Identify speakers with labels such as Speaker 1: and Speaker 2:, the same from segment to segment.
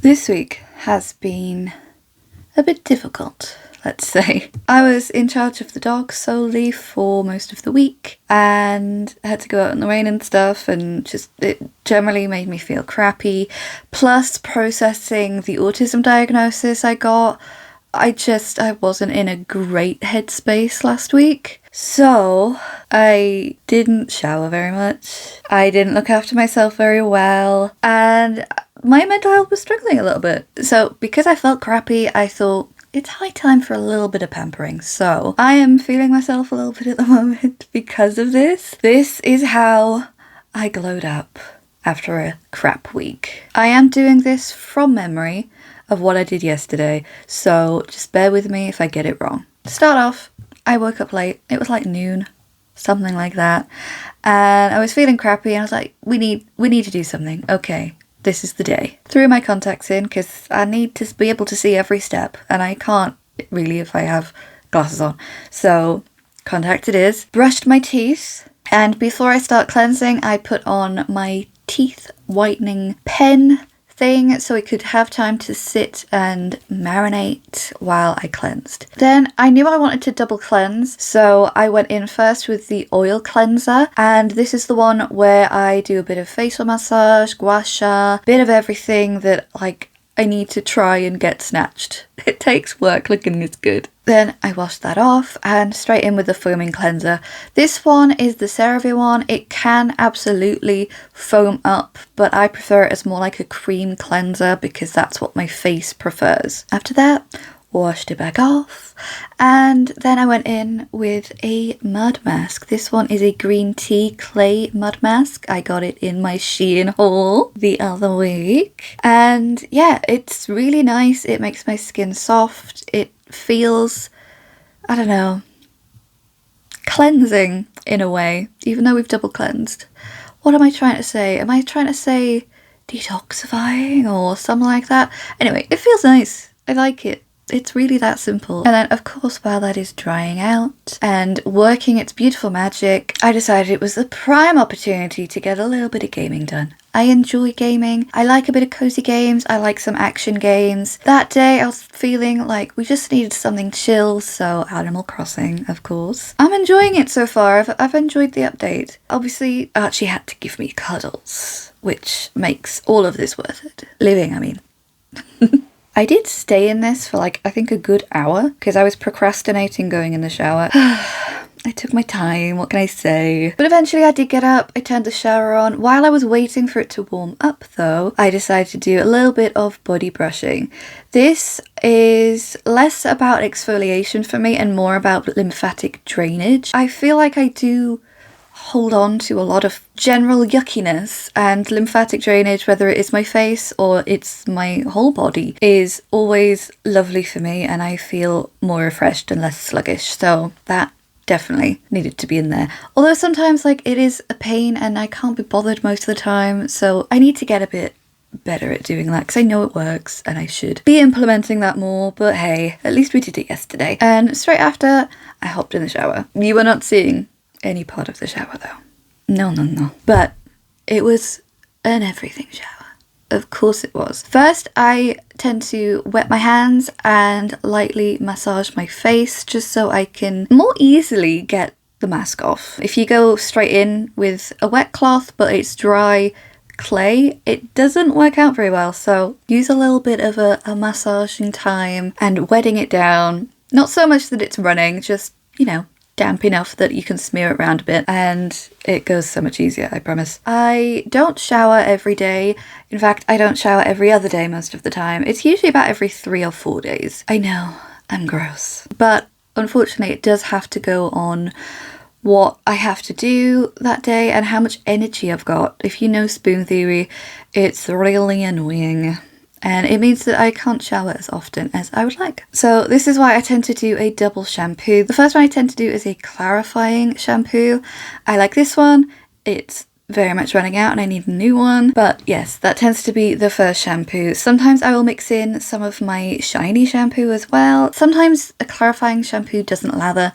Speaker 1: This week has been a bit difficult, let's say. I was in charge of the dog solely for most of the week and I had to go out in the rain and stuff, and just it generally made me feel crappy. Plus processing the autism diagnosis I got, I wasn't in a great headspace last week. So I didn't shower very much. I didn't look after myself very well, and my mental health was struggling a little bit. So because I felt crappy, I thought it's high time for a little bit of pampering. So I am feeling myself a little bit at the moment because of this. This is how I glowed up after a crap week. I am doing this from memory of what I did yesterday, so just bear with me if I get it wrong. To start off, I woke up late. It was like noon, something like that, and I was feeling crappy and I was like, we need to do something. Okay, this is the day. Threw my contacts in because I need to be able to see every step, and I can't really if I have glasses on. So contact it is. Brushed my teeth, and before I start cleansing, I put on my teeth whitening pen thing so it could have time to sit and marinate while I cleansed. Then I knew I wanted to double cleanse, so I went in first with the oil cleanser, and this is the one where I do a bit of facial massage, gua sha, bit of everything that I need to try and get snatched. It takes work looking this good. Then I washed that off and straight in with the foaming cleanser. This one is the CeraVe one. It can absolutely foam up, but I prefer it as more like a cream cleanser because that's what my face prefers. After that, washed it back off, and then I went in with a mud mask. This one is a green tea clay mud mask. I got it in my Shein haul the other week, and yeah, it's really nice. It makes my skin soft. It feels, I don't know, cleansing in a way, even though we've double cleansed. What am I trying to say? Am I trying to say detoxifying or something like that? Anyway, it feels nice. I like it. It's really that simple. And then, of course, while that is drying out and working its beautiful magic, I decided it was the prime opportunity to get a little bit of gaming done. I enjoy gaming. I like a bit of cozy games. I like some action games. That day I was feeling like we just needed something chill, so Animal Crossing, of course. I'm enjoying it so far. I've enjoyed the update. Obviously, Archie had to give me cuddles, which makes all of this worth it. Living, I mean. I did stay in this for I think a good hour because I was procrastinating going in the shower. I took my time, what can I say? But eventually I did get up, I turned the shower on. While I was waiting for it to warm up though, I decided to do a little bit of body brushing. This is less about exfoliation for me and more about lymphatic drainage. I feel like I do hold on to a lot of general yuckiness, and lymphatic drainage, whether it is my face or it's my whole body, is always lovely for me, and I feel more refreshed and less sluggish. So that definitely needed to be in there. Although sometimes it is a pain and I can't be bothered most of the time, so I need to get a bit better at doing that because I know it works and I should be implementing that more. But hey, at least we did it yesterday. And straight after, I hopped in the shower. You were not seeing any part of the shower though. No. But it was an everything shower. Of course it was. First, I tend to wet my hands and lightly massage my face just so I can more easily get the mask off. If you go straight in with a wet cloth but it's dry clay, it doesn't work out very well. So use a little bit of a massaging time and wetting it down. Not so much that it's running, just, damp enough that you can smear it around a bit, and it goes so much easier, I promise. I don't shower every day. In fact, I don't shower every other day most of the time. It's usually about every 3 or 4 days. I know, I'm gross. But unfortunately, it does have to go on what I have to do that day and how much energy I've got. If you know spoon theory, it's really annoying. And it means that I can't shower as often as I would like. So this is why I tend to do a double shampoo. The first one I tend to do is a clarifying shampoo. I like this one. It's very much running out and I need a new one. But yes, that tends to be the first shampoo. Sometimes I will mix in some of my shiny shampoo as well. Sometimes a clarifying shampoo doesn't lather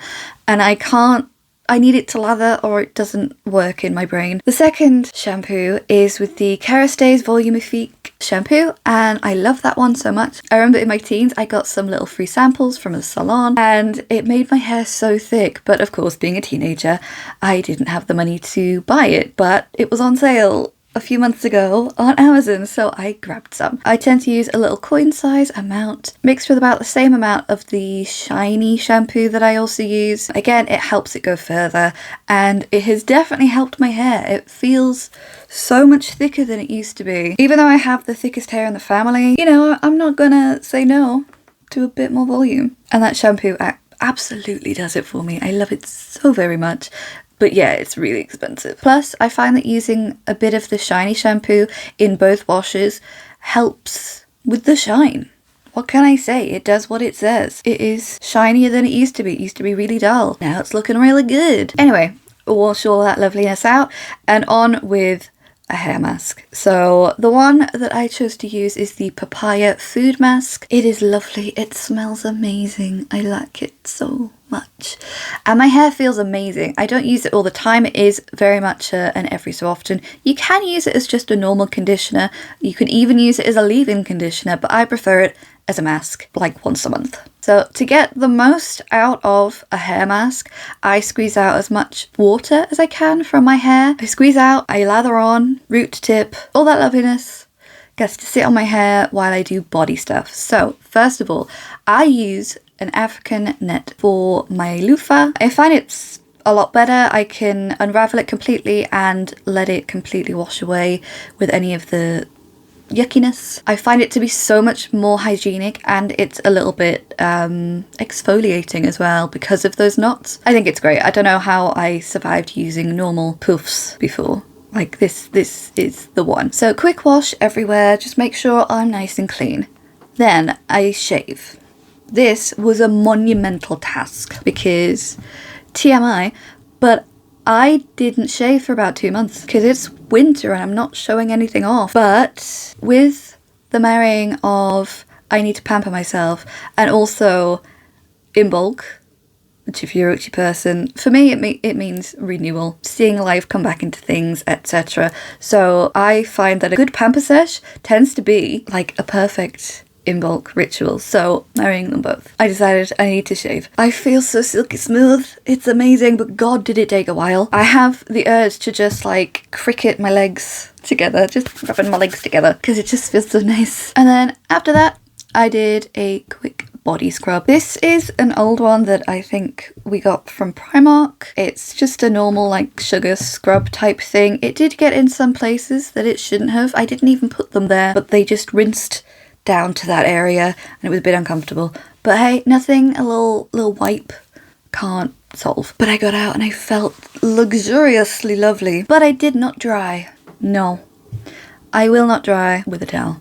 Speaker 1: and I can't I need it to lather or it doesn't work in my brain. The second shampoo is with the Kerastays Volumifique shampoo, and I love that one so much. I remember in my teens I got some little free samples from a salon and it made my hair so thick, but of course being a teenager I didn't have the money to buy it, but it was on sale a few months ago on Amazon, so I grabbed some. I tend to use a little coin size amount mixed with about the same amount of the shiny shampoo that I also use. Again, it helps it go further and it has definitely helped my hair. It feels so much thicker than it used to be. Even though I have the thickest hair in the family, you know, I'm not gonna say no to a bit more volume. And that shampoo absolutely does it for me. I love it so very much. But yeah, it's really expensive. Plus, I find that using a bit of the shiny shampoo in both washes helps with the shine. What can I say? It does what it says. It is shinier than it used to be. It used to be really dull. Now it's looking really good. Anyway, wash all that loveliness out and on with a hair mask. So the one that I chose to use is the Papaya Food Mask. It is lovely. It smells amazing. I like it so much. And my hair feels amazing. I don't use it all the time. It is very much an every so often. You can use it as just a normal conditioner. You can even use it as a leave-in conditioner, but I prefer it as a mask, like once a month. So to get the most out of a hair mask, I squeeze out as much water as I can from my hair. I squeeze out, I lather on, root to tip, all that loveliness gets to sit on my hair while I do body stuff. So first of all, I use an African net for my loofah. I find it's a lot better. I can unravel it completely and let it completely wash away with any of the yuckiness. I find it to be so much more hygienic and it's a little bit exfoliating as well because of those knots. I think it's great. I don't know how I survived using normal poofs before. Like this is the one. So quick wash everywhere, just make sure I'm nice and clean. Then I shave. This was a monumental task because TMI, but I didn't shave for about 2 months because it's winter and I'm not showing anything off. But with the marrying of I need to pamper myself and also in bulk, which if you're a Uchi person, for me it means renewal, seeing life come back into things, etc. So I find that a good pamper sesh tends to be like a perfect in bulk ritual, so marrying them both. I decided I need to shave. I feel so silky smooth, it's amazing, but god did it take a while. I have the urge to just like cricket my legs together, just rubbing my legs together because it just feels so nice. And then after that I did a quick body scrub. This is an old one that I think we got from Primark. It's just a normal like sugar scrub type thing. It did get in some places that it shouldn't have. I didn't even put them there, but they just rinsed down to that area and it was a bit uncomfortable. But hey, nothing a little wipe can't solve. But I got out and I felt luxuriously lovely. But I did not dry. No, I will not dry with a towel.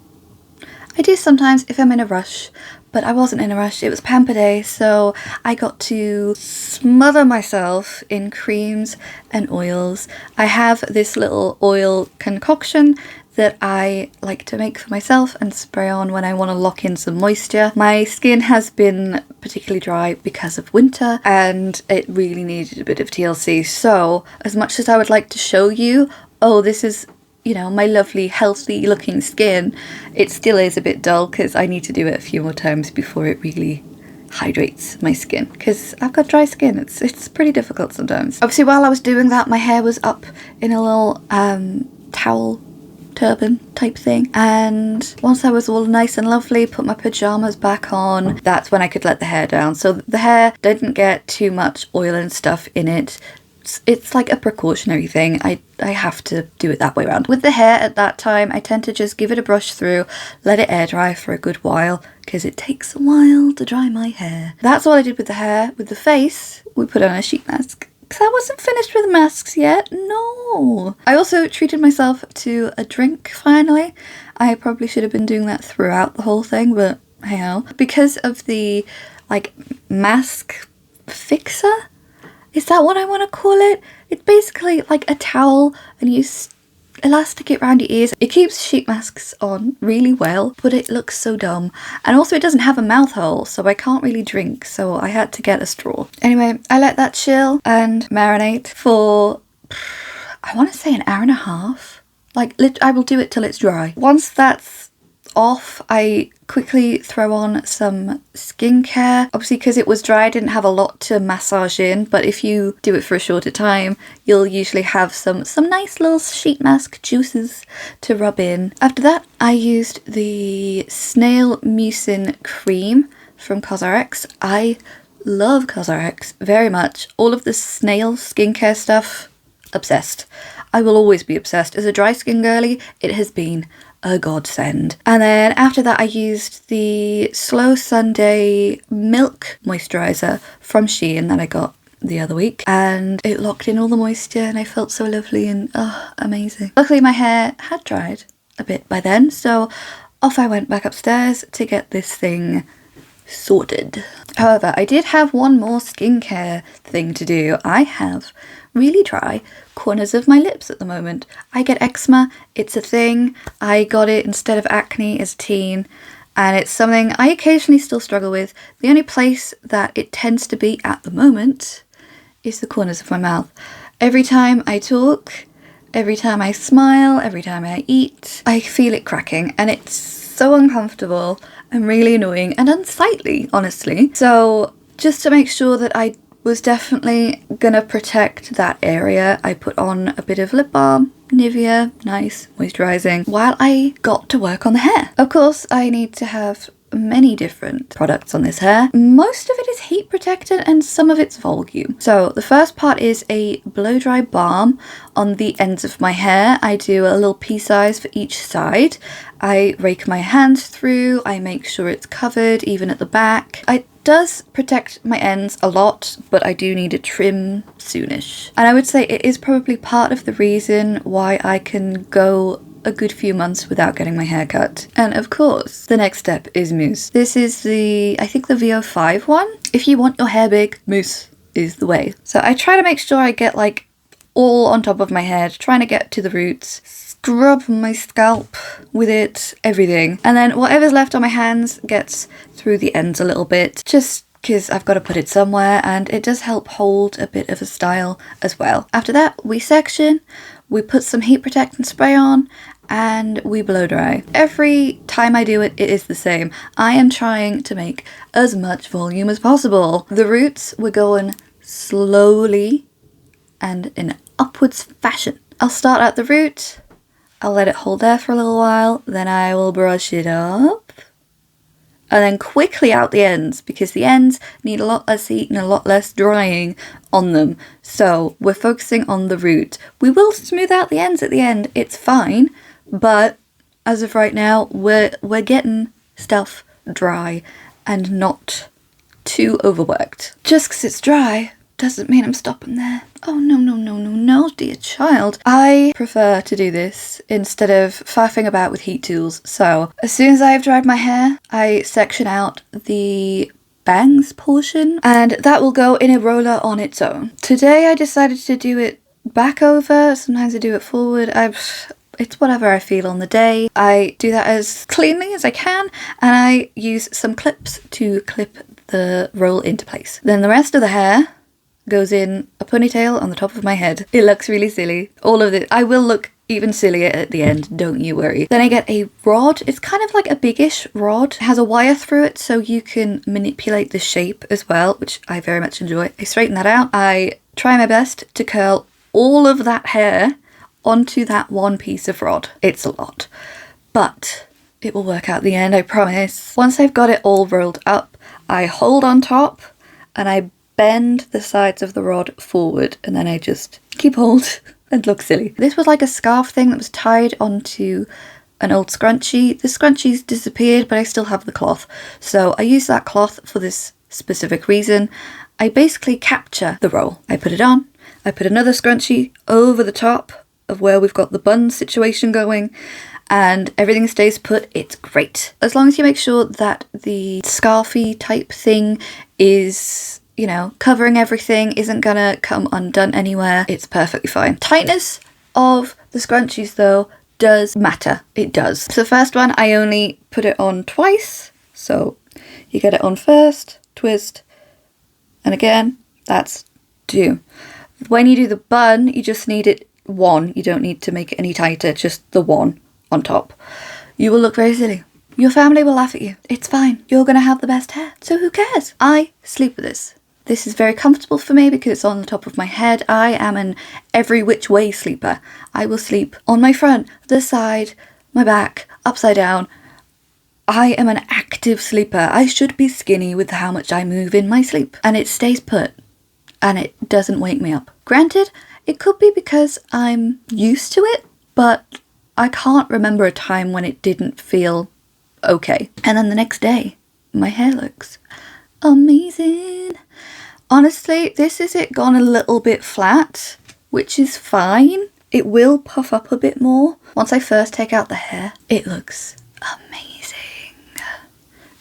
Speaker 1: I do sometimes if I'm in a rush, but I wasn't in a rush. It was pamper day, so I got to smother myself in creams and oils. I have this little oil concoction that I like to make for myself and spray on when I want to lock in some moisture. My skin has been particularly dry because of winter and it really needed a bit of TLC. So as much as I would like to show you, oh, this is, you know, my lovely healthy looking skin, it still is a bit dull because I need to do it a few more times before it really hydrates my skin because I've got dry skin. It's pretty difficult sometimes. Obviously while I was doing that, my hair was up in a little towel turban type thing, and once I was all nice and lovely, put my pajamas back on, that's when I could let the hair down. So the hair didn't get too much oil and stuff in it. It's like a precautionary thing. I have to do it that way around. With the hair at that time, I tend to just give it a brush through, let it air dry for a good while because it takes a while to dry my hair. That's all I did with the hair. With the face, we put on a sheet mask. I wasn't finished with the masks yet, no. I also treated myself to a drink finally. I probably should have been doing that throughout the whole thing, but hey ho. Because of the like mask fixer, is that what I want to call it? It's basically like a towel and you elastic it around your ears. It keeps sheet masks on really well, but it looks so dumb. And also it doesn't have a mouth hole, so I can't really drink, so I had to get a straw. Anyway, I let that chill and marinate for, I want to say, an hour and a half. Like, I will do it till it's dry. Once that's off, I quickly throw on some skincare. Obviously, because it was dry, I didn't have a lot to massage in, but if you do it for a shorter time, you'll usually have some nice little sheet mask juices to rub in. After that, I used the Snail Mucin cream from CosRx. I love CosRx very much. All of the snail skincare stuff, obsessed. I will always be obsessed. As a dry skin girly, it has been a godsend. And then after that, I used the Slow Sunday Milk Moisturiser from Shein that I got the other week, and it locked in all the moisture and I felt so lovely and amazing. Luckily my hair had dried a bit by then, so off I went back upstairs to get this thing sorted. However, I did have one more skincare thing to do. I have really dry corners of my lips at the moment. I get eczema, it's a thing. I got it instead of acne as a teen, and it's something I occasionally still struggle with. The only place that it tends to be at the moment is the corners of my mouth. Every time I talk, every time I smile, every time I eat, I feel it cracking, and it's so uncomfortable and really annoying and unsightly, honestly. So just to make sure that I was definitely gonna protect that area, I put on a bit of lip balm, Nivea, nice, moisturising, while I got to work on the hair. Of course, I need to have many different products on this hair. Most of it is heat protectant and some of it's volume. So the first part is a blow dry balm on the ends of my hair. I do a little pea size for each side. I rake my hands through, I make sure it's covered even at the back. It does protect my ends a lot, but I do need a trim soonish. And I would say it is probably part of the reason why I can go a good few months without getting my hair cut. And of course, the next step is mousse. This is I think the VO5 one. If you want your hair big, mousse is the way. So I try to make sure I get like all on top of my head, trying to get to the roots, scrub my scalp with it, everything. And then whatever's left on my hands gets through the ends a little bit, just because I've got to put it somewhere, and it does help hold a bit of a style as well. After that, we section, we put some heat protectant spray on, and we blow dry. Every time I do it, it is the same. I am trying to make as much volume as possible. The roots, we're going slowly and in upwards fashion. I'll start at the root, I'll let it hold there for a little while, then I will brush it up, and then quickly out the ends, because the ends need a lot less heat and a lot less drying on them. So we're focusing on the root. We will smooth out the ends at the end, it's fine, but as of right now, we're getting stuff dry and not too overworked. Just because it's dry doesn't mean I'm stopping there. Oh no, no, no, no, no, dear child. I prefer to do this instead of faffing about with heat tools. So as soon as I've dried my hair, I section out the bangs portion, and that will go in a roller on its own. Today I decided to do it back over. Sometimes I do it forward. It's whatever I feel on the day. I do that as cleanly as I can, and I use some clips to clip the roll into place. Then the rest of the hair goes in a ponytail on the top of my head. It looks really silly. All of it. I will look even sillier at the end, don't you worry. Then I get a rod. It's kind of like a biggish rod. It has a wire through it so you can manipulate the shape as well, which I very much enjoy. I straighten that out. I try my best to curl all of that hair onto that one piece of rod. It's a lot, but it will work out at the end, I promise. Once I've got it all rolled up, I hold on top and I bend the sides of the rod forward, and then I just keep hold and look silly. This was like a scarf thing that was tied onto an old scrunchie. The scrunchie's disappeared, but I still have the cloth. So I use that cloth for this specific reason. I basically capture the roll. I put it on, I put another scrunchie over the top of where we've got the bun situation going, and everything stays put. It's great. As long as you make sure that the scarfy type thing is, you know, covering everything, isn't gonna come undone anywhere, it's perfectly fine. Tightness of the scrunchies though does matter. It does. So the first one, I only put it on twice. So you get it on first, twist, and again, that's two. When you do the bun, you just need it one. You don't need to make it any tighter, just the one on top. You will look very silly. Your family will laugh at you. It's fine. You're going to have the best hair. So who cares? I sleep with this. This is very comfortable for me because it's on the top of my head. I am an every which way sleeper. I will sleep on my front, the side, my back, upside down. I am an active sleeper. I should be skinny with how much I move in my sleep. And it stays put. And it doesn't wake me up. Granted, it could be because I'm used to it, but I can't remember a time when it didn't feel okay. And then the next day, my hair looks amazing. Honestly, this is it gone a little bit flat, which is fine. It will puff up a bit more. Once I first take out the hair, it looks amazing.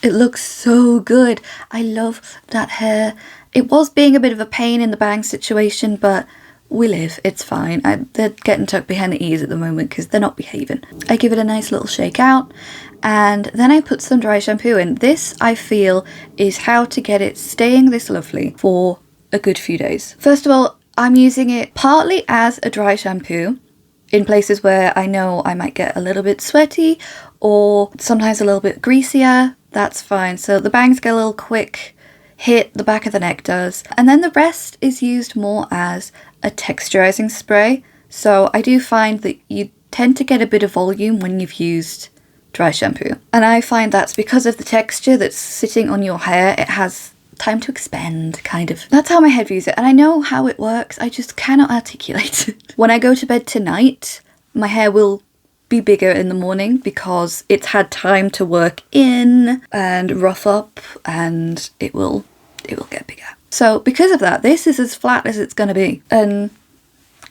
Speaker 1: It looks so good. I love that hair. It was being a bit of a pain in the bang situation, but we live, it's fine. They're getting tucked behind the ears at the moment because they're not behaving. I give it a nice little shake out and then I put some dry shampoo in. This, I feel, is how to get it staying this lovely for a good few days. First of all, I'm using it partly as a dry shampoo in places where I know I might get a little bit sweaty or sometimes a little bit greasier. That's fine. So the bangs get a little quick hit, the back of the neck does. And then the rest is used more as a texturizing spray. So I do find that you tend to get a bit of volume when you've used dry shampoo. And I find that's because of the texture that's sitting on your hair. It has time to expand, kind of. That's how my head views it. And I know how it works. I just cannot articulate it. When I go to bed tonight, my hair will be bigger in the morning because it's had time to work in and rough up, and it will get bigger. So because of that, this is as flat as it's gonna be. And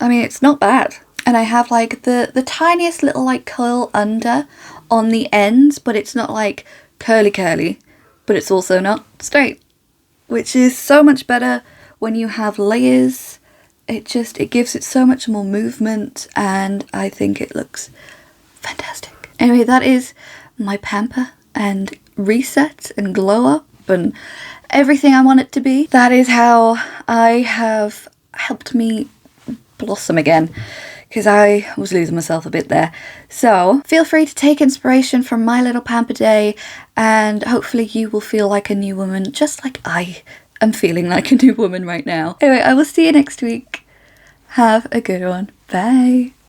Speaker 1: I mean, it's not bad. And I have like the tiniest little like curl under on the ends, but it's not like curly, but it's also not straight, which is so much better when you have layers. It gives it so much more movement, and I think it looks fantastic. Anyway, that is my pamper and reset and glow up and everything I want it to be. That is how I have helped me blossom again, because I was losing myself a bit there. So feel free to take inspiration from my little pamper day, and hopefully you will feel like a new woman, just like I am feeling like a new woman right now. Anyway, I will see you next week. Have a good one. Bye.